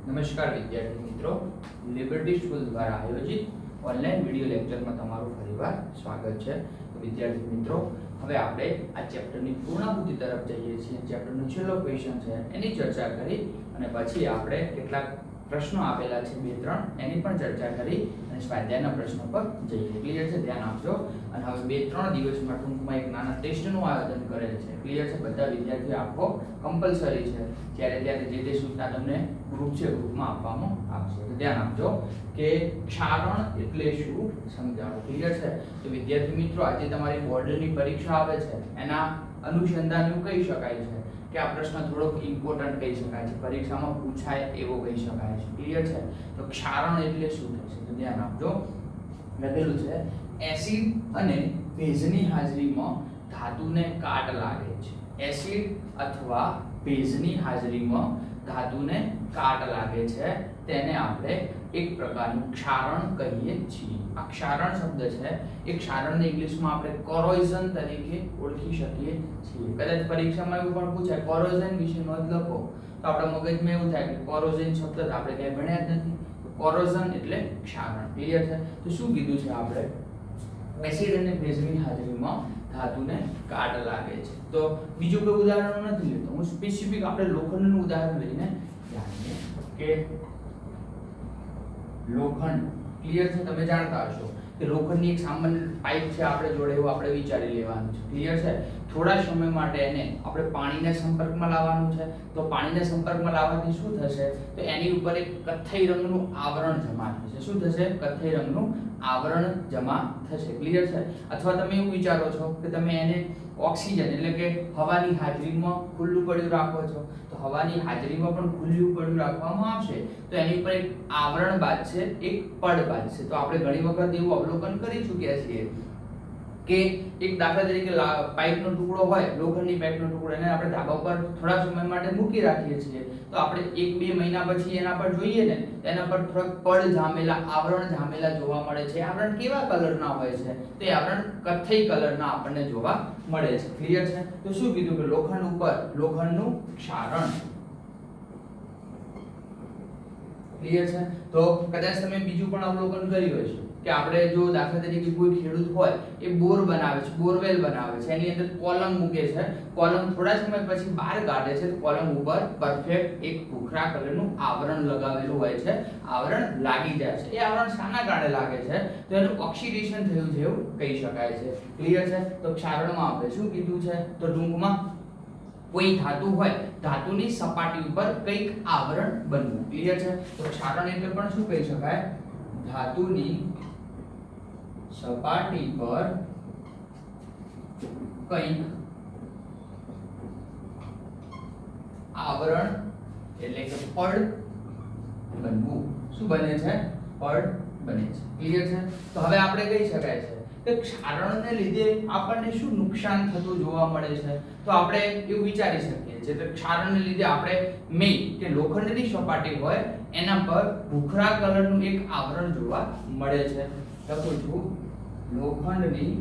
નમસ્કાર વિદ્યાર્થી મિત્રો, લિબર્ટી સ્કૂલ દ્વારા આયોજિત ઓનલાઈન વિડિયો લેક્ચરમાં તમારું ફરીવાર સ્વાગત છે. તો વિદ્યાર્થી મિત્રો, હવે આપણે આ ચેપ્ટરની પૂર્ણાહુતિ તરફ જઈએ છીએ. ચેપ્ટરનો છેલ્લો ક્વેશ્ચન છે એની ચર્ચા કરી અને પછી આપણે કેટલાક પ્રશ્નો આપેલા છે 2-3 એની પણ ચર્ચા કરી અને સ્વાધ્યાયના પ્રશ્નો પર જઈએ. ક્લિયર છે? ધ્યાન આપજો. અને હવે 2-3 દિવસમાં ટૂંકમાં એક નાના ટેસ્ટનું આયોજન કરેલ છે. ક્લિયર છે? બધા વિદ્યાર્થીઓ આપવો કમ્પલસરી છે. ત્યારે જે તે સૂચના તમને ગ્રુપમાં આપવામાં આવશે. તો ધ્યાન આપજો કે ક્ષારણ એટલે શું સમજાવો. ક્લિયર છે? તો વિદ્યાર્થી મિત્રો, આજે તમારી બોર્ડની પરીક્ષા આવે છે, એના અનુસંધાન કહી શકાય છે કે આ પ્રશ્ન થોડોક ઇમ્પોર્ટન્ટ કહી શકાય છે, પરીક્ષામાં પૂછાય એવો કહી શકાય છે. ક્લિયર છે? તો ક્ષારણ એટલે શું થશે? તો ધ્યાન આપજો. લખેલું છે એસિડ અને ભેજની હાજરીમાં ધાતુને કાટ લાગે છે. એસિડ અથવા ભેજની હાજરીમાં ધાતુને કાટ લાગે છે, તેને આપણે એક પ્રકારનું ક્ષારણ કહીએ છીએ. આ ક્ષારણ શબ્દ છે એ ક્ષારણને ઇંગ્લિશમાં આપણે કોરોઝન તરીકે ઓળખી શકીએ છીએ. કદાચ પરીક્ષામાં એવું પણ પૂછાય કોરોઝન વિશે નોંધ લખો, તો આપણા મગજમાં એવું થાય કે કોરોઝન શબ્દ આપણે ક્યાંય ભણ્યા જ નથી. કોરોઝન એટલે ક્ષારણ. ક્લિયર છે? તો શું કીધું છે આપણે? એસિડ અને ભેજની હાજરીમાં ધાતુને કાટ લાગે છે. તો બીજું કોઈ ઉદાહરણ નથી લેતો, હું સ્પેસિફિક આપણે લોખંડનું ઉદાહરણ લઈને જાણીએ કે લોખંડ. ક્લિયર છે? તમે જાણતા હશો કે લોખંડની એક સામાન્ય પાઇપ છે આપણે જોડે, એવું આપણે વિચારી લેવાનું છે. ક્લિયર છે? થોડા સમય માટે એને આપણે પાણીના સંપર્કમાં લાવવાનું છે. તો પાણીના સંપર્કમાં લાવવાથી શું થશે? તો એની ઉપર એક કથ્થઈ રંગનું આવરણ જમા થશે. શું થશે? કથ્થઈ રંગનું આવરણ જમા થશે. ક્લિયર છે? અથવા તમે એવું વિચારો છો કે તમે એને ઓક્સિજન એટલે કે હવાની હાજરીમાં ખુલ્લું પડ્યું રાખો છો, તો હવાની હાજરીમાં પણ ખુલ્લું પડ્યું રાખવામાં આવશે તો એની ઉપર એક આવરણ બાંધશે, એક પડ બાંધશે. તો આપણે ઘણી વખત એવું અવલોકન કરી ચૂક્યા છીએ કે એક દાખલા તરીકે પાઇપનો ટુકડો હોય, લોખંડની પાઇપનો ટુકડો, એને આપણે ધાબા પર થોડા સમય માટે મૂકી રાખીએ છીએ, તો આપણે 1-2 મહિના પછી એના પર જોઈએ ને, એના પર થોડાક પડ જામેલા, આવરણ જામેલા જોવા મળે છે. આવરણ કેવા કલરના હોય છે? તો એ આવરણ કથ્થઈ કલરના આપણને જોવા મળે છે. ક્લિયર છે? તો શું કીધું કે લોખંડ ઉપર લોખંડનું ક્ષારણ. ક્લિયર છે? તો કદાચ તમે બીજું પણ અવલોકન કર્યું હશે કે આપણે જો દાખલા તરીકે કોઈ ખેડૂત હોય, એ બોર બનાવે છે, બોરવેલ બનાવે છે, એની અંદર કોલમ મૂકે છે, કોલમ થોડા સમય પછી બહાર કાઢે છે, તો કોલમ ઉપર પરફેક્ટ એક ભૂખરા કલરનું આવરણ લગાવેલું હોય છે, આવરણ લાગી જાય છે. એ આવરણ શાના કારણે લાગે છે? તો એનું ઓક્સિડેશન થયું છે એવું કહી શકાય છે. ક્લિયર છે? તો ક્ષારણમાં આપણે શું કીધું છે? તો ટૂંકમાં કોઈ ધાતુ હોય, ધાતુની સપાટી ઉપર કંઈક આવરણ બનવું. ક્લિયર છે? તો ક્ષારણ એટલે પણ શું કહી શકાય? ધાતુની સપાટી પર કંઈક આવરણ એટલે કે પડ બનવું. શું બને છે? પડ બને છે. ક્લિયર છે? તો હવે આપણે કહી શકાય છે કે ક્ષારણને લીધે આપણને શું નુકસાન થતું જોવા મળે છે? તો આપણે એવું વિચારી શકીએ છીએ કે ક્ષારણને લીધે આપણે કે લોખંડની સપાટી હોય એના પર ભૂખરા કલરનું એક આવરણ જોવા મળે છે. લખું છું, લોખંડની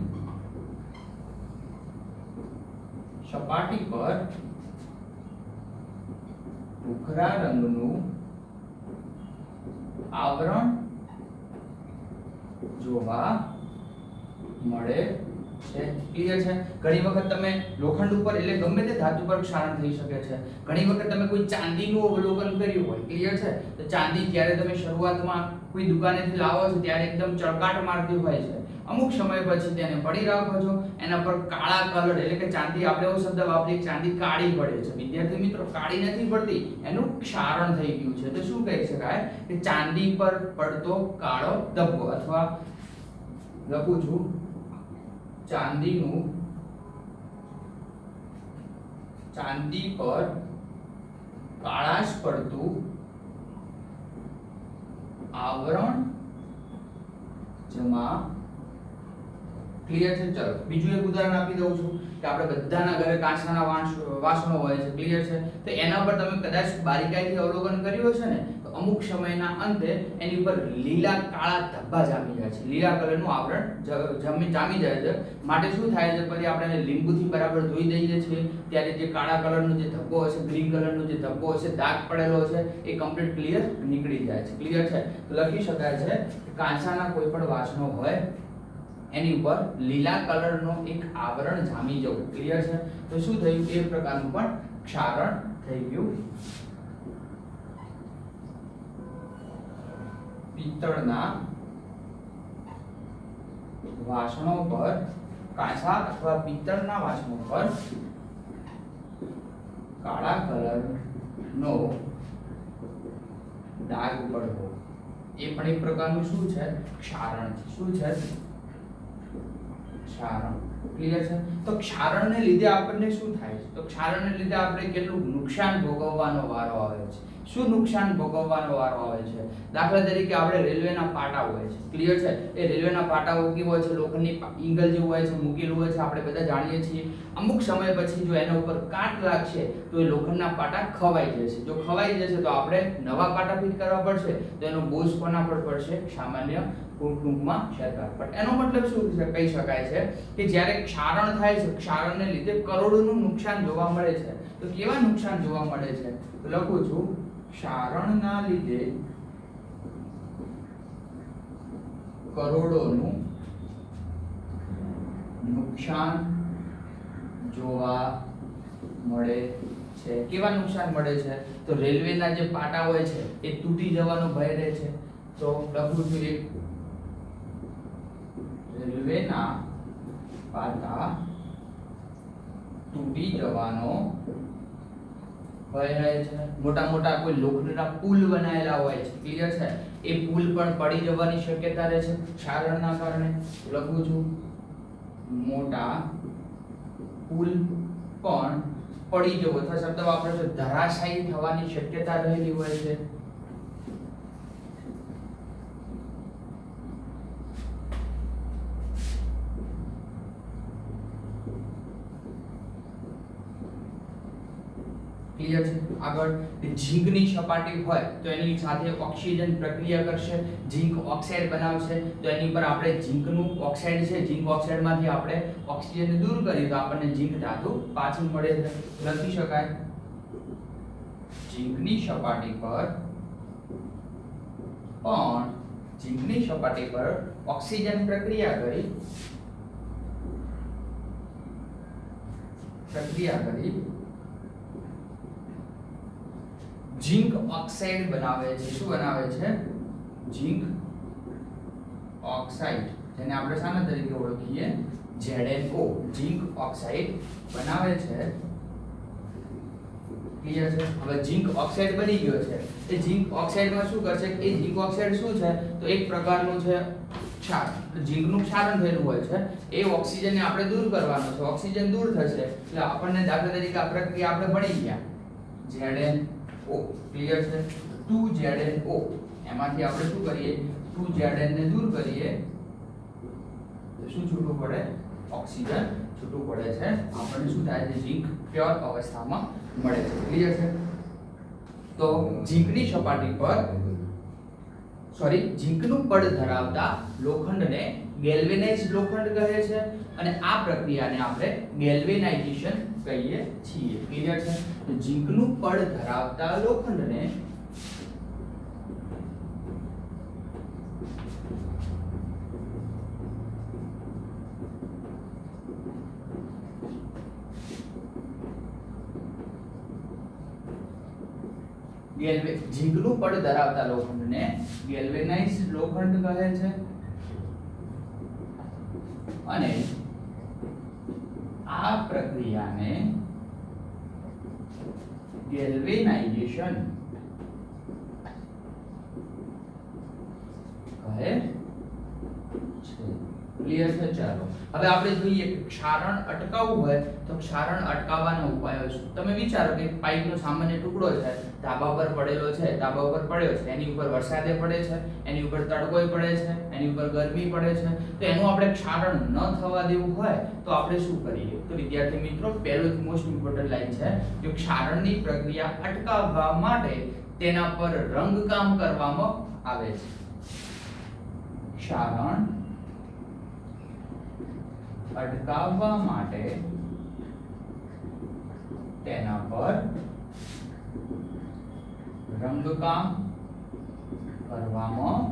સપાટી પર ભૂખરા રંગનું આવરણ જોવા મળે છે. ક્લિયર છે? ઘણી વખત તમે લોખંડ ઉપર એટલે ગમે તે ધાતુ પર ક્ષારણ થઈ શકે છે. ઘણી વખત તમે કોઈ ચાંદીનું અવલોકન કર્યું હોય. ક્લિયર છે? તો ચાંદી જ્યારે તમે શરૂઆતમાં કોઈ દુકાનેથી લાવો છો ત્યારે એકદમ ચળકાટ મારતી હોય છે. અમુક સમય પછી તેને પડી રાખો છો, એના પર કાળા કલર એટલે કે ચાંદી, આપણે એવો શબ્દ વાપરીએ ચાંદી કાળી પડે છે. વિદ્યાર્થી મિત્રો, કાળી નથી પડતી, એનું ક્ષારણ થઈ ગયું છે. તો શું કહી શકાય કે ચાંદી પર પડતો કાળો ધબ્બો, અથવા લખું છું ચાંદી પર કાળાશ પડતું આવરણ જમા ક્લિયર છે? ચલો બીજું એક ઉદાહરણ આપી દઉં છું કે આપણે બધાના ઘરે કાચના વાસણો હોય છે. ક્લિયર છે? તો એના પર તમે કદાચ બારીકાઈથી અવલોકન કર્યું હશે ને તો અમુક સમયના અંતે એની ઉપર લીલા કાળા ધબ્બા જામી જાય છે. લીલા કલરનું આવરણ જામી જાય છે. માટે શું થાય છે, પછી આપણે એને લીંબુથી બરાબર ધોઈ દઈએ છીએ ત્યારે જે કાળા કલરનો જે ધબ્બો હશે, ગ્રીન કલરનો જે ધબ્બો હશે, દાગ પડેલો છે, એ કમ્પ્લીટ ક્લિયર નીકળી જાય છે. ક્લિયર છે? તો લખી શકાય છે કાંસાના કોઈ પણ વાસણો હોય એની ઉપર લીલા કલરનો એક આવરણ જામી જવું. ક્લિયર છે? તો શું થયું, એ પ્રકારનું પણ ક્ષારણ થઈ ગયું. પિત્તળના વાસણો પર, કાંસા અથવા પિત્તળના વાસણો પર કાળા કલરનો દાગ પડવો એ પણ એક પ્રકારનું શું છે, ક્ષારણ છે. શું છે? ક્ષારણ. ક્લિયર છે? તો ક્ષારણને લીધે આપણને શું થાય છે, તો ક્ષારણને લીધે આપણે કેટલું નુકસાન ભોગવવાનો વારો આવે છે. શું નુકસાન ભોગવવાનો વારો આવે છે? દાખલા તરીકે આપણે રેલવેના પાટા હોય છે. ક્લિયર છે? એ રેલવેના પાટાઓ કેવા હોય છે, લોખંડની ઈંગલ જેવું હોય છે, મૂકેલું હોય છે, આપણે બધા જાણીએ છીએ. અમુક સમય પછી જો એના ઉપર કાટ લાગશે તો એ લોખંડના પાટા ખવાઈ જશે. જો ખવાઈ જશે તો આપણે નવા પાટા ફિટ કરવા પડશે. તો એનો બોજ કોના પર પડશે? સામાન્ય ટૂંકમાં સરકાર. પણ એનો મતલબ શું કહી શકાય છે કે જ્યારે ક્ષારણ થાય છે, ક્ષારણને લીધે કરોડોનું નુકસાન જોવા મળે છે. તો કેવા નુકસાન જોવા મળે છે? તો લખું છું, ક્ષારણના લીધે કરોડોનું નુકસાન જોવા મળે છે. કેવા નુકસાન મળે છે? તો રેલવેના જે પાટા હોય છે એ તૂટી જવાનો ભય રહે છે. તો લખું છું, એક રેલવેના પાટા તૂટી જવાનો ભય રહે છે. મોટા મોટા કોઈ લોખંડના પુલ બનાવેલા હોય છે. ક્લિયર છે? એ પુલ પણ પડી જવાની શક્યતા રહે છે ક્ષારણના કારણે. લખું છું, મોટા પુલ પણ પડી જવો અથવા શબ્દ વાપરો છો ધરાશાયી થવાની શક્યતા રહેલી હોય છે. ક્લિયર છે? આગળ ઝીંકની સપાટી હોય તો એની સાથે ઓક્સિજન પ્રક્રિયા કરશે, ઝીંક ઓક્સાઇડ બનાવશે. તો એની પર આપણે ઝીંકનું ઓક્સાઇડ છે, ઝીંક ઓક્સાઇડમાંથી આપણે ઓક્સિજન દૂર કરીએ તો આપણને ઝીંક ધાતુ પાછી મળે છે. લખી શકાય, ઝીંકની સપાટી પર પણ ઝીંકની સપાટી પર ઓક્સિજન પ્રક્રિયા કરી ઝીંક ઓક્સાઇડ બનાવે છે. શું બનાવે છે? ઝીંક ઓક્સાઇડ, જેને આપણે શાના તરીકે ઓળખીએ? ZnO. ઝીંક ઓક્સાઇડ બનાવે છે. ક્લિયર છે? હવે ઝીંક ઓક્સાઇડ બની ગયો છે. એ ઝીંક ઓક્સાઇડમાં શું કરશે? એ ઝીંક ઓક્સાઇડ શું છે? તો એક પ્રકારનું છે ક્ષારણ. ઝીંકનું ક્ષારણ થયેલું હોય છે. એ ઓક્સિજનને આપણે દૂર કરવાનો છે. ઓક્સિજન દૂર થશે એટલે આપણને દાખલા તરીકે આ પ્રક્રિયા આપણે ભણી ગયા, ZnO. ક્લિયર છે? 2ZnO. એમાંથી આપણે શું કરીએ? 2Zn ને દૂર કરીએ તો શું છૂટું પડે? ઓક્સિજન છૂટું પડે છે. આપણને શું થાય છે? ઝીંક પ્યોર અવસ્થામાં મળે છે. ક્લિયર છે? તો ઝીંકની સપાટી પર ઝીંકનું પડ ધરાવતા લોખંડને ગેલ્વેનાઇઝ્ડ લોખંડ કહે છે અને આ પ્રક્રિયાને આપણે ગેલ્વેનાઇઝેશન કહીએ છીએ. ક્લિયર છે? તો ઝીંકનું પડ ધરાવતા લોખંડને ઝીંકનું પડ ધરાવતા લોખંડને ગેલ્વેનાઇઝ્ડ લોખંડ કહે છે અને આ પ્રક્રિયાને ગેલ્વેનાઇઝેશન કહે છે. ક્લિયર છે? ચાલો હવે આપણે જોઈએ કે ક્ષારણ અટકાવવું હોય તો ક્ષારણ અટકાવવાના ઉપાયો શું. તમે વિચારો કે પાઇપનો સામાન્ય ટુકડો છે, ધાબા પર પડેલો છે, ધાબા ઉપર પડ્યો છે, એની ઉપર વરસાદે પડે છે, એની ઉપર તડકોય પડે છે, એની ઉપર ગરમી પડે છે, તો એનું આપણે ક્ષારણ ન થવા દેવું હોય તો આપણે શું કરીએ? તો વિદ્યાર્થી મિત્રો, પહેલું જ મોસ્ટ ઇમ્પોર્ટન્ટ લાઈન છે કે ક્ષારણની પ્રક્રિયા અટકાવવા માટે તેના પર રંગકામ કરવામાં આવે છે. ક્ષારણ અટકાવવા માટે તેના પર રંગકામ કરવામાં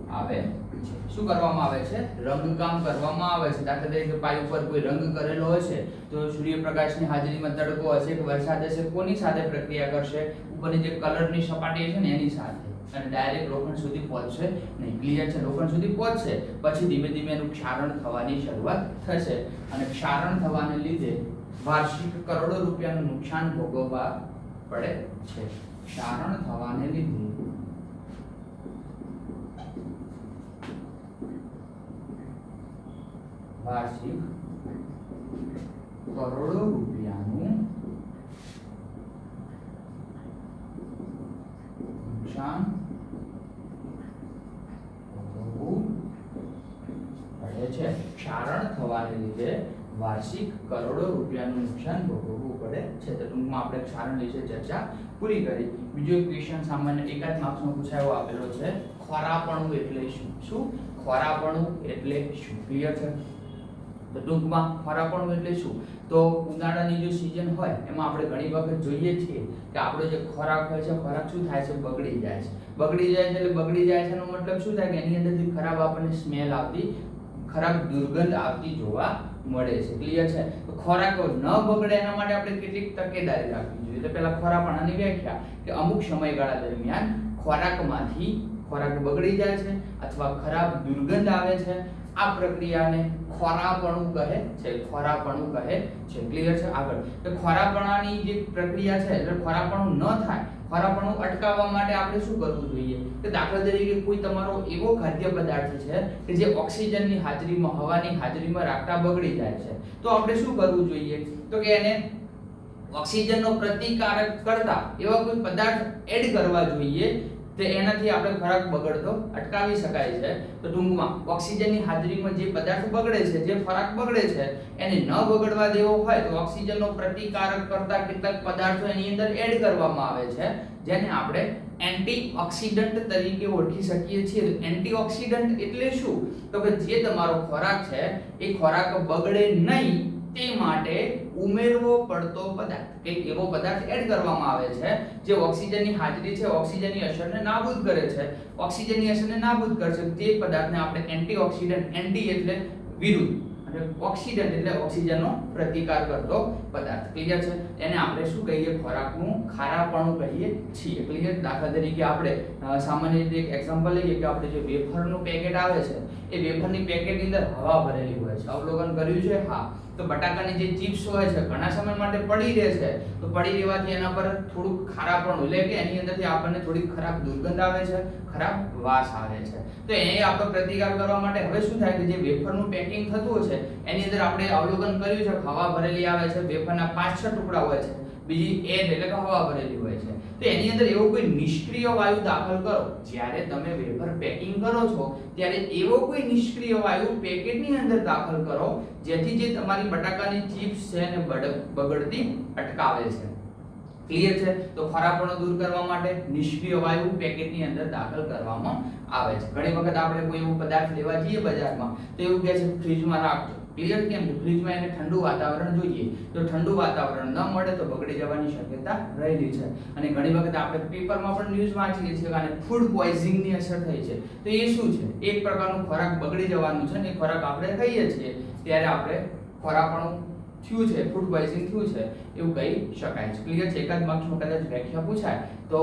આવે છે. શું કરવામાં આવે છે? રંગકામ કરવામાં આવે છે. દાખલા તરીકે પાઇપ ઉપર કોઈ રંગ કરેલો હશે તો સૂર્યપ્રકાશની હાજરીમાં તડકો હશે કે વરસાદ હશે, કોની સાથે પ્રક્રિયા કરશે? ઉપરની જે કલરની સપાટી છે ને એની સાથે, અને ડાયરેક્ટ લોખંડ સુધી પહોંચશે નહીં. ક્લિયર છે? લોખંડ સુધી પહોંચશે પછી ધીમે ધીમે એનું ક્ષારણ થવાની શરૂઆત થશે, અને ક્ષારણ થવાને લીધે વાર્ષિક કરોડો રૂપિયાનું નુકસાન ભોગવવા પડે છે. ક્ષારણ થવાને લીધે વાર્ષિક કરોડો રૂપિયાનું નુકસાન ભોગવવું પડે છે. ક્ષારણ થવાને લીધે વાર્ષિક કરોડો રૂપિયાનું નુકસાન ભોગવવું પડે છે. તો ટૂંકમાં આપણે ક્ષારણ વિશે ચર્ચા પૂરી કરી. બીજો એક ક્વેશ્ચન સામાન્ય એકાદ માર્ક્સમાં પૂછાયો આપેલો છે, ખોરાપણું એટલે શું? શું ખોરાપણું એટલે શું? ક્લિયર છે? તો ટૂંકમાં ખોરાપણું એટલે શું? તો ઉનાળાની જે સીઝન હોય એમાં આપણે ઘણી વખત જોઈએ છીએ કે આપણો જે ખોરાક હોય છે, ખોરાક શું થાય છે? બગડી જાય છે. બગડી જાય છે એટલે બગડી જાય છે એનો મતલબ શું થાય કે એની અંદરથી ખરાબ આપણને સ્મેલ આવતી, ખરાબ દુર્ગંધ આવતી જોવા મળે છે. ક્લિયર છે? તો ખોરાક ન બગડે એના માટે આપણે કેટલીક તકેદારી રાખવી જોઈએ. તો પહેલા ખોરાપણાની વ્યાખ્યા કે અમુક સમયગાળા દરમિયાન ખોરાકમાંથી ખોરાક બગડી જાય છે અથવા ખરાબ દુર્ગંધ આવે છે, આ પ્રક્રિયાને ખોરાપણું કહે છે. ખોરાપણું કહે છે. ક્લિયર છે? આગળ તો ખોરાપણાની જે પ્રક્રિયા છે એટલે ખોરાપણું ન થાય, ખોરાપણું અટકાવવા માટે આપણે શું કરવું જોઈએ? કે દાખલા તરીકે કોઈ તમારો એવો ખાદ્ય પદાર્થ છે કે જે ઓક્સિજનની હાજરીમાં, હવાની હાજરીમાં રાખતા બગડી જાય છે, તો આપણે શું કરવું જોઈએ? તો કે એને ઓક્સિજનનો પ્રતિકારક કરતા એવા કોઈ પદાર્થ એડ કરવા જોઈએ તો એનાથી આપણે ખોરાક બગડતો અટકાવી શકાય છે. તો ટૂંકમાં ઓક્સિજનની હાજરીમાં જે પદાર્થ બગડે છે, જે ખોરાક બગડે છે, એને ન બગડવા દેવો હોય તો ઓક્સિજનનો પ્રતિકારક કરતા કેટલાક પદાર્થો એની અંદર એડ કરવામાં આવે છે, જેને આપણે એન્ટીઓક્સિડન્ટ તરીકે ઓળખી શકીએ છીએ. એન્ટીઓક્સિડન્ટ એટલે શું? તો કે જે તમારો ખોરાક છે એ ખોરાક બગડે નહીં તે માટે ઉમેરવો પડતો પદાર્થ, એક એવો પદાર્થ એડ કરવામાં આવે છે જે ઓક્સિજનની હાજરી છે, ઓક્સિજનની અસરને નાબૂદ કરે છે. ઓક્સિજનની અસરને નાબૂદ કરશે તે પદાર્થને આપણે એન્ટીઓક્સિડન્ટ, એન્ટી એટલે વિરુદ્ધ અને ઓક્સિડન્ટ એટલે ઓક્સિજનનો પ્રતિકાર કરતો પદાર્થ. ક્લિયર છે? એને આપણે શું કહીએ? ખોરાકનું ખારાપણું કહીએ છીએ. ક્લિયર? દાખલા તરીકે આપણે સામાન્ય રીતે એક એક્ઝામ્પલ લઈએ કે આપણે જે વેફરનું પેકેટ આવે છે એ વેફરની પેકેટની અંદર હવા ભરેલી હોય છે. અવલોકન કર્યું છે? હા. તો બટાકાની જે ચિપ્સ હોય છે ઘણા સમય માટે પડી રહે છે, તો પડી રહેવાથી એના પર થોડું ખારાપણું એટલે કે એની અંદરથી આપણને થોડી ખરાબ દુર્ગંધ આવે છે, ખરાબ વાસ આવે છે. તો એ આપણો પ્રતિકાર કરવા માટે હવે શું થાય કે જે વેફરનું પેકિંગ થતું છે એની અંદર આપણે અવલોકન કર્યું છે હવા ભરેલી આવે છે, વેફરના 5-6 ટુકડા હોય છે, બીજી એર એટલે કે હવા ભરેલી હોય છે. તો એની અંદર એવો કોઈ નિષ્ક્રિય વાયુ દાખલ કરો. જ્યારે તમે વેફર પેકિંગ કરો છો ત્યારે એવો કોઈ નિષ્ક્રિય વાયુ પેકેટની અંદર દાખલ કરો જેથી જે તમારી બટાકાની ચિપ્સ છે એને બગડતી અટકાવે છે. ક્લિયર છે? તો ખરાપણું દૂર કરવા માટે નિષ્ક્રિય વાયુ પેકેટની અંદર દાખલ કરવામાં આવે છે. ઘણી વખત આપણે કોઈ એવો પદાર્થ લેવા જઈએ બજારમાં તો એવું કહે છે ફ્રીજમાં રાખજો. ક્લિયર? કેમ કે ફ્રીજમાં એને ઠંડુ વાતાવરણ જોઈએ, તો ઠંડુ વાતાવરણ ન મળે તો બગડી જવાની શક્યતા રહેલી છે. અને ઘણી વખત આપણે પેપરમાં પણ ન્યૂઝ વાંચીએ છીએ કે આને ફૂડ પોઈઝનિંગની અસર થઈ છે. તો એ શું છે? એક પ્રકારનું ખોરાક બગડી જવાનું છે ને એ ખોરાક આપણે ખાઈએ છીએ ત્યારે આપણે ખોરાપણું થયું છે, ફૂડ પોઈઝનિંગ થયું છે એવું કહી શકાય છે. ક્લિયર છે? એકાદ માર્ક્સમાં કદાચ વ્યાખ્યા પૂછાય તો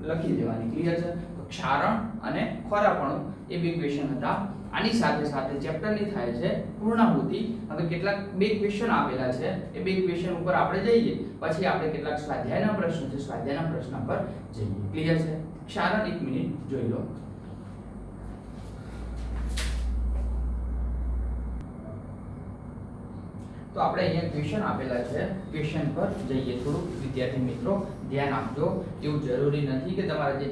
લખી દેવાની. ક્લિયર છે? તો ક્ષારણ અને ખોરાપણું એ બે ક્વેશ્ચન હતા. આની સાથે સાથે ચેપ્ટરની થાય છે પૂર્ણાહુતિ. હવે કેટલાક બે ક્વેશ્ચન આપેલા છે, એ બે ક્વેશ્ચન ઉપર આપણે જઈએ, પછી આપણે કેટલાક સ્વાધ્યાયના પ્રશ્નો છે, સ્વાધ્યાયના પ્રશ્ન પર જઈએ. ક્લિયર છે? ક્ષારણ 1 મિનિટ જોઈ લો. તો આપણે અહીંયા ક્વેશ્ચન આપેલા છે, ક્વેશ્ચન પર જઈએ. થોડું વિદ્યાર્થી મિત્રો ધ્યાન આપજો. એવું જરૂરી નથી કે તમારા જે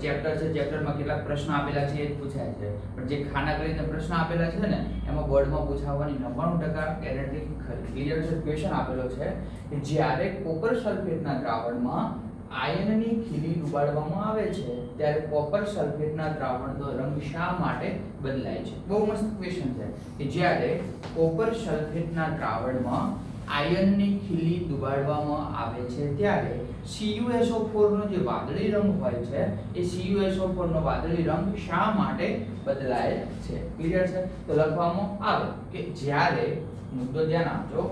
ચેપ્ટર છે, ચેપ્ટરમાં કેટલાક પ્રશ્ન આપેલા છે એ જ પૂછાય છે, પણ જે ખાના કરીને પ્રશ્ન આપેલા છે ને એમાં બોર્ડમાં પૂછાવવાની 99% ગેરંટી ખરી. ક્લિયર છે? ક્વેશ્ચન આપેલો છે કે જ્યારે કોપર સલ્ફેટના દ્રાવણમાં આયનની ખીલી ડુબાડવામાં આવે છે ત્યારે કોપર સલ્ફેટના દ્રાવણનો રંગ શા માટે બદલાય છે? બહુ મસ્ત ક્વેશ્ચન છે કે જ્યારે કોપર સલ્ફેટના દ્રાવણમાં આયનની ખીલી ડુબાડવામાં આવે છે ત્યારે CuSO4 નો જે વાદળી રંગ હોય છે એ CuSO4 નો વાદળી રંગ શા માટે બદલાય છે? ક્લિયર છે? તો લખવામાં આવે કે જ્યારે, મુદ્દો ધ્યાન આપજો,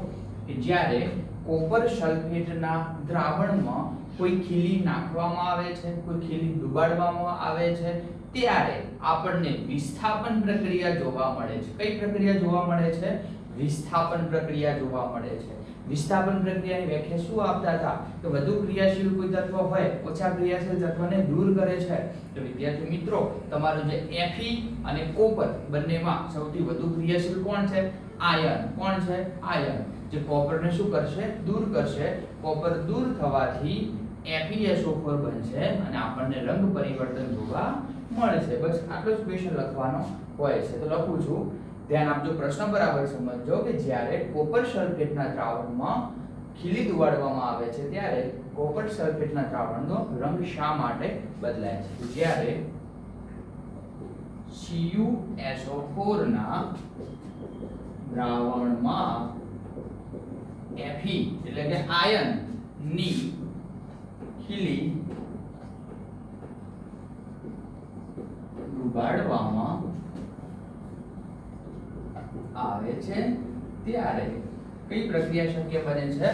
કે જ્યારે કોપર સલ્ફેટના દ્રાવણમાં કોઈ ખીલી નાખવામાં આવે છે, કોઈ ખીલી ડુબાડવામાં આવે છે ત્યારે આપણને વિસ્થાપન પ્રક્રિયા જોવા મળે છે. કઈ પ્રક્રિયા જોવા મળે છે? વિસ્થાપન પ્રક્રિયા જોવા મળે છે. વિસ્થાપન પ્રક્રિયાની વ્યાખ્યા શું આપતા હતા કે વધુ ક્રિયાશીલ કોઈ તત્વ હોય ઓછા ક્રિયાશીલ તત્વને દૂર કરે છે. તો વિદ્યાર્થી મિત્રો તમારું જે Fe અને કોપર બંનેમાં સૌથી વધુ ક્રિયાશીલ કોણ છે? આયન. કોણ છે? આયન. જે કોપરને શું કરશે? દૂર કરશે. કોપર દૂર થવાથી FeSO4 બનશે અને આપણને રંગ પરિવર્તન જોવા મળશે. બસ આટલો જ ક્વેશ્ચન લખવાનો હોય છે. તો લખું છું, ધ્યાન આપજો, પ્રશ્ન બરાબર સમજજો કે જ્યારે કોપર સલ્ફેટના દ્રાવણમાં ખીલી ડુબાડવામાં આવે છે ત્યારે કોપર સલ્ફેટના દ્રાવણનો રંગ શા માટે બદલાય છે? જ્યારે CuSO4 ના દ્રાવણમાં Fe એટલે કે આયન ની ખીલી ડુબાડવામાં આવે છે ત્યારે કઈ પ્રક્રિયા શક્ય બને છે?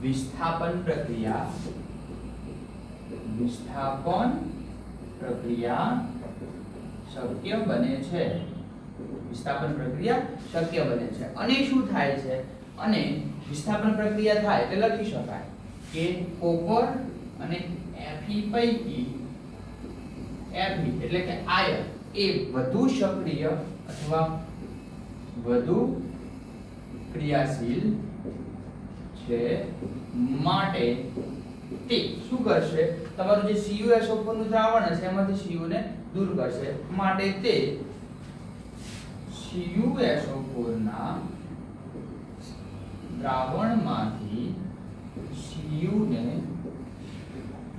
વિસ્થાપન પ્રક્રિયા. વિસ્થાપન પ્રક્રિયા શક્ય બને છે. વિસ્થાપન પ્રક્રિયા શક્ય બને છે. અને શું થાય છે? અને વિસ્થાપન પ્રક્રિયા થાય એટલે લખી શકાય કે કોપર અને Fe પૈકી Fe એટલે કે આયન એ વધુ સક્રિય અથવા વધુ ક્રિયાશીલ છે માટે તે શું કરશે? તમારું જે CuSO4 નું દ્રાવણ હશે એમાંથી Cu ને દૂર કરશે. માટે તે CuSO4 ના દ્રાવણમાંથી Cu ને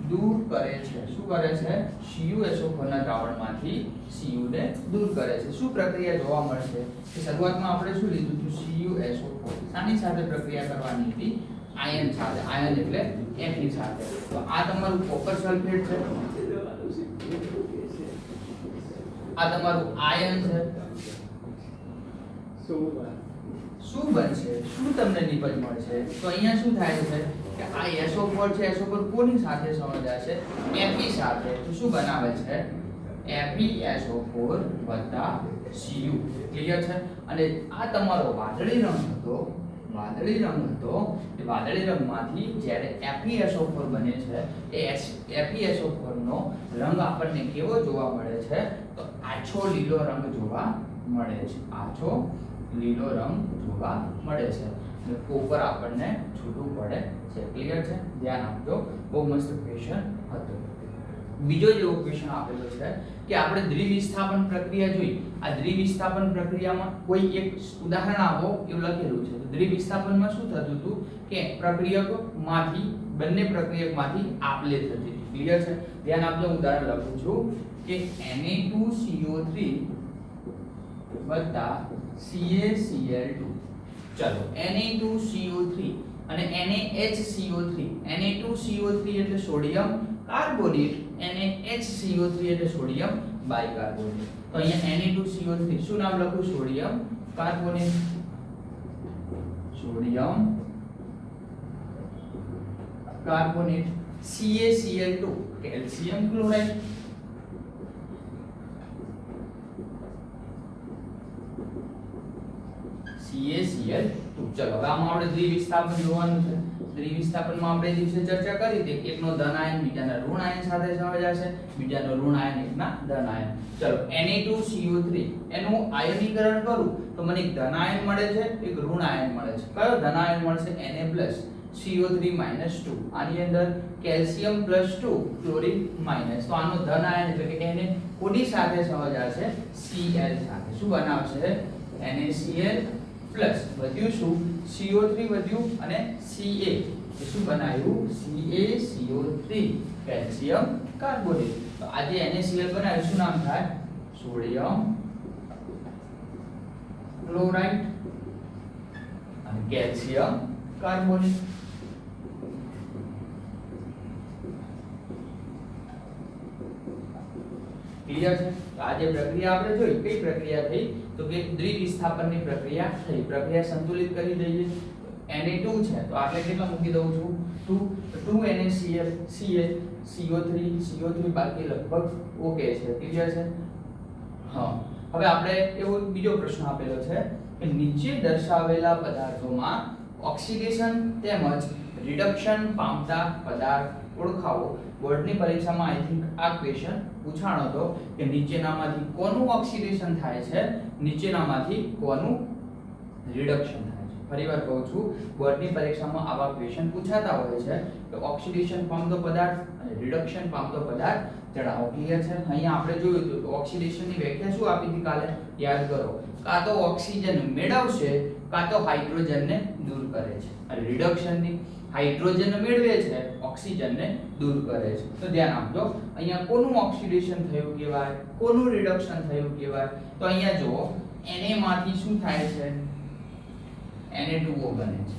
દૂર કરે છે. શું કરે છે? CuSO4 ના દ્રાવણમાંથી Cu ને દૂર કરે છે. શું પ્રક્રિયા જોવા મળશે? કે શરૂઆતમાં આપણે શું લીધું હતું? CuSO4 શાની સાથે પ્રક્રિયા કરવાની હતી? આયન સાથે. આયન એટલે Fe સાથે. તો આ તમારું કોપર સલ્ફેટ છે, આ તમારું આયન છે. શું બનશે? શું તમને નિપજ મળશે? તો અહીંયા શું થાય છે કે આ SO4 છે, SO4 કોની સાથે સમજાશે? Fe સાથે. તો શું બનાવે છે? FeSO4 Cu. ક્લિયર છે? અને આ તમારો વાદળી રંગ હતો, વાદળી રંગ હતો, એ વાદળી રંગમાંથી જ્યારે FeSO4 બને છે એ FeSO4 નો રંગ આપણને કેવો જોવા મળે છે? તો આછો લીલો રંગ જોવા મળે છે. આછો લીલો રંગ જોવા મળે છે અને કોપર આપણને છૂટું પડે છે. ક્લિયર છે? ધ્યાન આપજો. બહુ મસ્ત ક્વેશ્ચન હતો. બીજો જેવો ક્વેશ્ચન આપેલો છે કે આપણે દ્વિવિસ્થાપન પ્રક્રિયા જોઈ. આ દ્વિવિસ્થાપન પ્રક્રિયામાં કોઈ એક ઉદાહરણ આપો એવું લખેલું છે. તો દ્વિવિસ્થાપનમાં શું થતું હતું કે પ્રક્રિયકમાંથી બંને પ્રક્રિયકમાંથી આપલે થતી હતી. ક્લિયર છે? ધ્યાન આપજો. ઉદાહરણ લખું છું કે Na2CO3 CaCl2. ચલો, Na2CO3 અને NaHCO3. Na2CO3 એટલે સોડિયમ કાર્બોનેટ, NaHCO3 એટલે સોડિયમ બાયકાર્બોનેટ. તો અહીંયા Na2CO3 શું નામ લખું? Sodium carbonate. Sodium carbonate. CaCl2 calcium chloride. CaCl2. ચલો હવે આમાં આપણે દ્વિવિસ્થાપન જોવાનું છે. દ્વિવિસ્થાપનમાં આપણે દિવસે ચર્ચા કરી હતી એકનો ધન આયન બીજાના ઋણ આયન સાથે સહજાશે, બીજાનો ઋણ આયન એકના ધન આયન. ચલો Na2CO3 એનું આયનીકરણ કરું તો મને એક ધન આયન મળે છે, એક ઋણ આયન મળે છે. કયો ધન આયન મળશે? Na+ CO3 -2. આની અંદર કેલ્શિયમ +2 ક્લોરીન માઈનસ. તો આનો ધન આયન એટલે કે એને કોની સાથે સહજાશે? Cl સાથે. શું બનાવશે? NaCl પ્લસ વધ્યું શું? CO3 વધ્યું અને Ca તો શું બનાવ્યું? CaCO3 calcium carbonate. તો આ જે NaCl બનાવ્યું શું નામ થાય? સોડિયમ ક્લોરાઇડ અને કેલ્શિયમ કાર્બોનેટ. ક્લિયર છે? તો આ જે પ્રક્રિયા આપણે જોઈ કઈ પ્રક્રિયા થઈ? તો કે દ્વિવિસ્થાપનની પ્રક્રિયા થઈ. પ્રક્રિયા સંતુલિત કરી દઈએ. Na2 છે તો આટલે કેટલા મૂકી દઉં છું? 2. તો 2 NaCl Cl CO3 બાકી લગભગ ઓકે છે. ક્લિયર છે? હા. હવે આપણે એવો બીજો પ્રશ્ન આપેલો છે કે નીચે દર્શાવેલા પદાર્થોમાં ઓક્સિડેશન તેમજ રિડક્શન પામતા પદાર્થ ઓળખાવો. બોર્ડની પરીક્ષામાં આઈ થિંક આ ક્વેશ્ચન પૂછાણો હતો કે નીચેનામાંથી કોનું ઓક્સિડેશન થાય છે, નીચેનામાંથી કોનું રિડક્શન થાય છે. ફરીવાર કહું છું, બોર્ડની પરીક્ષામાં આવા ક્વેશ્ચન પૂછાતા હોય છે કે ઓક્સિડેશન પામતો પદાર્થ અને રિડક્શન પામતો પદાર્થ જણાવો. ક્લિયર છે? અહીંયા આપણે જોયું હતું કે ઓક્સિડેશનની વ્યાખ્યા શું આપી હતી કાલે? યાદ કરો. કાં તો ઓક્સિજન મેળવશે કાં તો હાઇડ્રોજનને દૂર કરે છે. અને રિડક્શનની હાઇડ્રોજન મેળવે છે, ઓક્સિજનને દૂર કરે છે. તો ધ્યાન આપજો. અહીંયા કોનું ઓક્સિડેશન થયું કહેવાય, કોનું રિડક્શન થયું કહેવાય? તો અહીંયા જુઓ Na માંથી શું થાય છે? Na2O બને છે.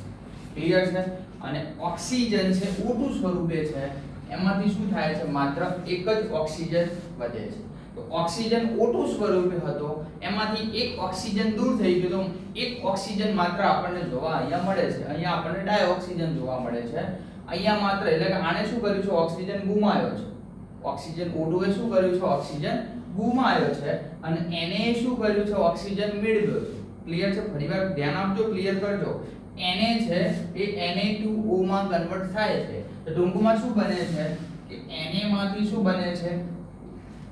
ક્લિયર છે? અને ઓક્સિજન છે O2 સ્વરૂપે છે, એમાંથી શું થાય છે? માત્ર એક જ ઓક્સિજન વધે છે. તો ઓક્સિજન O2 સ્વરૂપે હતો, એમાંથી એક ઓક્સિજન દૂર થઈ ગયો તો એક ઓક્સિજન માત્ર આપણને જોવા અહીંયા મળે છે. અહીંયા આપણને ડાયઓક્સિજન જોવા મળે છે. અહીંયા માત્ર એટલે કે આને શું કર્યું છે? ઓક્સિજન ગુમાવ્યો છે. ઓક્સિજન O2 એ શું કર્યું છે? ઓક્સિજન ગુમાવ્યો છે. અને Na એ શું કર્યું છે? ઓક્સિજન મેળવ્યો છે. ક્લિયર છે? ફરીવાર ધ્યાન આપજો, ક્લિયર કરજો. Na છે એ Na2O માં કન્વર્ટ થાય છે. તો ટૂંકમાં શું બને છે કે Na માંથી શું બને છે?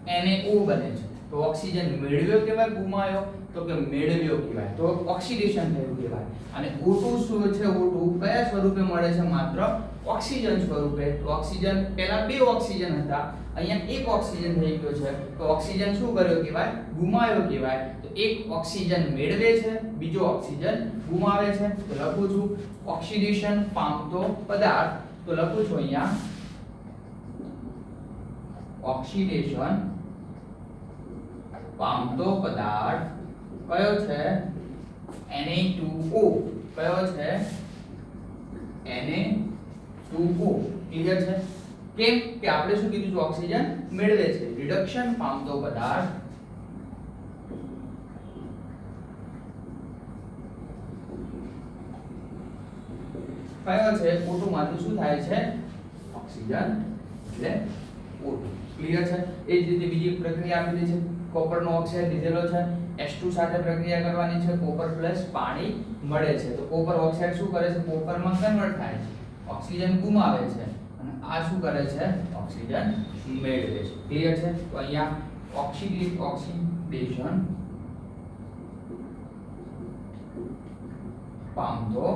NaO બને છે. તો ઓક્સિજન મેળવ્યો કહેવાય, ગુમાવ્યો? તો કે મેળવ્યો કહેવાય. તો ઓક્સિડેશન થયું કહેવાય. અને O2 શું છે? O2 કયા સ્વરૂપે મળે છે? માત્ર ઓક્સિજન સ્વરૂપે. તો ઓક્સિજન પહેલા બે ઓક્સિજન હતા, અહીંયા એક ઓક્સિજન થઈ ગયો છે. તો ઓક્સિજન શું કર્યો કહેવાય? ગુમાવ્યો કહેવાય. તો એક ઓક્સિજન મેળવે છે, બીજો ઓક્સિજન ગુમાવે છે. તો લખું છું ઓક્સિડેશન પામતો પદાર્થ. તો લખું છું અહીંયા ઓક્સિડેશન પામતો પદાર્થ કયો છે? Na2O. કયો છે? Na2O. ક્લિયર છે? કેમ કે આપણે શું કીધું છે? ઓક્સિજન મેળવે છે. રિડક્શન પામતો પદાર્થ કયો છે? O2 માંથી શું થાય છે? ઓક્સિજન એટલે O2. ક્લિયર છે? એ જ રીતે બીજી પ્રક્રિયા આપેલી છે. કોપરનો ઓક્સાઇડ લીધેલો છે, H2 સાથે પ્રક્રિયા કરવાની છે, કોપર પ્લસ પાણી મળે છે. તો કોપર ઓક્સાઇડ શું કરે છે? કોપરમાં કન્વર્ટ થાય છે, ઓક્સિજન ગુમાવે છે. અને આ શું કરે છે? ઓક્સિજન મેળવે છે. ક્લિયર છે? તો અહીંયા ઓક્સિડેશન પામતો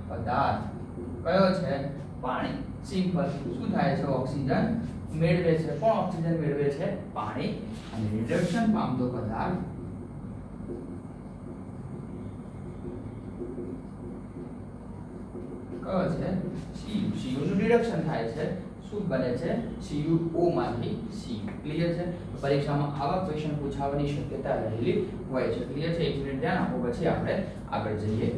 પદાર્થ કયો છે? પાણી. સિમ્પલ. શું થાય છે? ઓક્સિજન મેળવે છે. કોણ ઓક્સિજન મેળવે છે? પાણી. અને રિડક્શન પામતો પદાર્થ કયો છે? Cu. Cu નું રિડક્શન થાય છે. શું બને છે? CuO માંથી Cu. ક્લિયર છે? પરીક્ષામાં આવા ક્વેશ્ચન પૂછાવાની શક્યતા રહેલી હોય છે. ક્લિયર છે? એક મિનિટ ધ્યાન આપો, પછી આપણે આગળ જઈએ.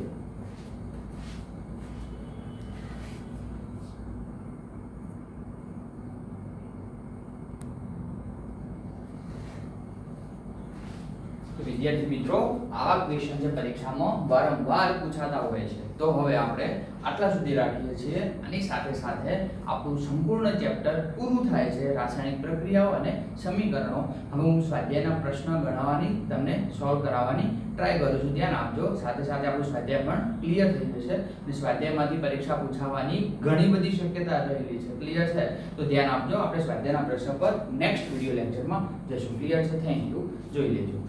વિદ્યાર્થી મિત્રો આવા ક્વેશ્ચન જે પરીક્ષામાં વારંવાર પૂછાતા હોય છે, તો હવે આપણે આટલા સુધી રાખીએ છીએ. આની સાથે સાથે આપણું સંપૂર્ણ ચેપ્ટર પૂરું થાય છે, રાસાયણિક પ્રક્રિયાઓ અને સમીકરણો. હવે હું સ્વાધ્યાયના પ્રશ્ન ગણાવવાની તમને સોલ્વ કરાવવાની ટ્રાય કરું છું. ધ્યાન આપજો. સાથે સાથે આપણું સ્વાધ્યાય પણ ક્લિયર થઈ જશે અને સ્વાધ્યાયમાંથી પરીક્ષા પૂછાવાની ઘણી બધી શક્યતા રહેલી છે. ક્લિયર છે? તો ધ્યાન આપજો. આપણે સ્વાધ્યાયના પ્રશ્ન પર નેક્સ્ટ વિડિયો લેક્ચરમાં જશું. ક્લિયર છે? Thank you. જોઈ લેજો.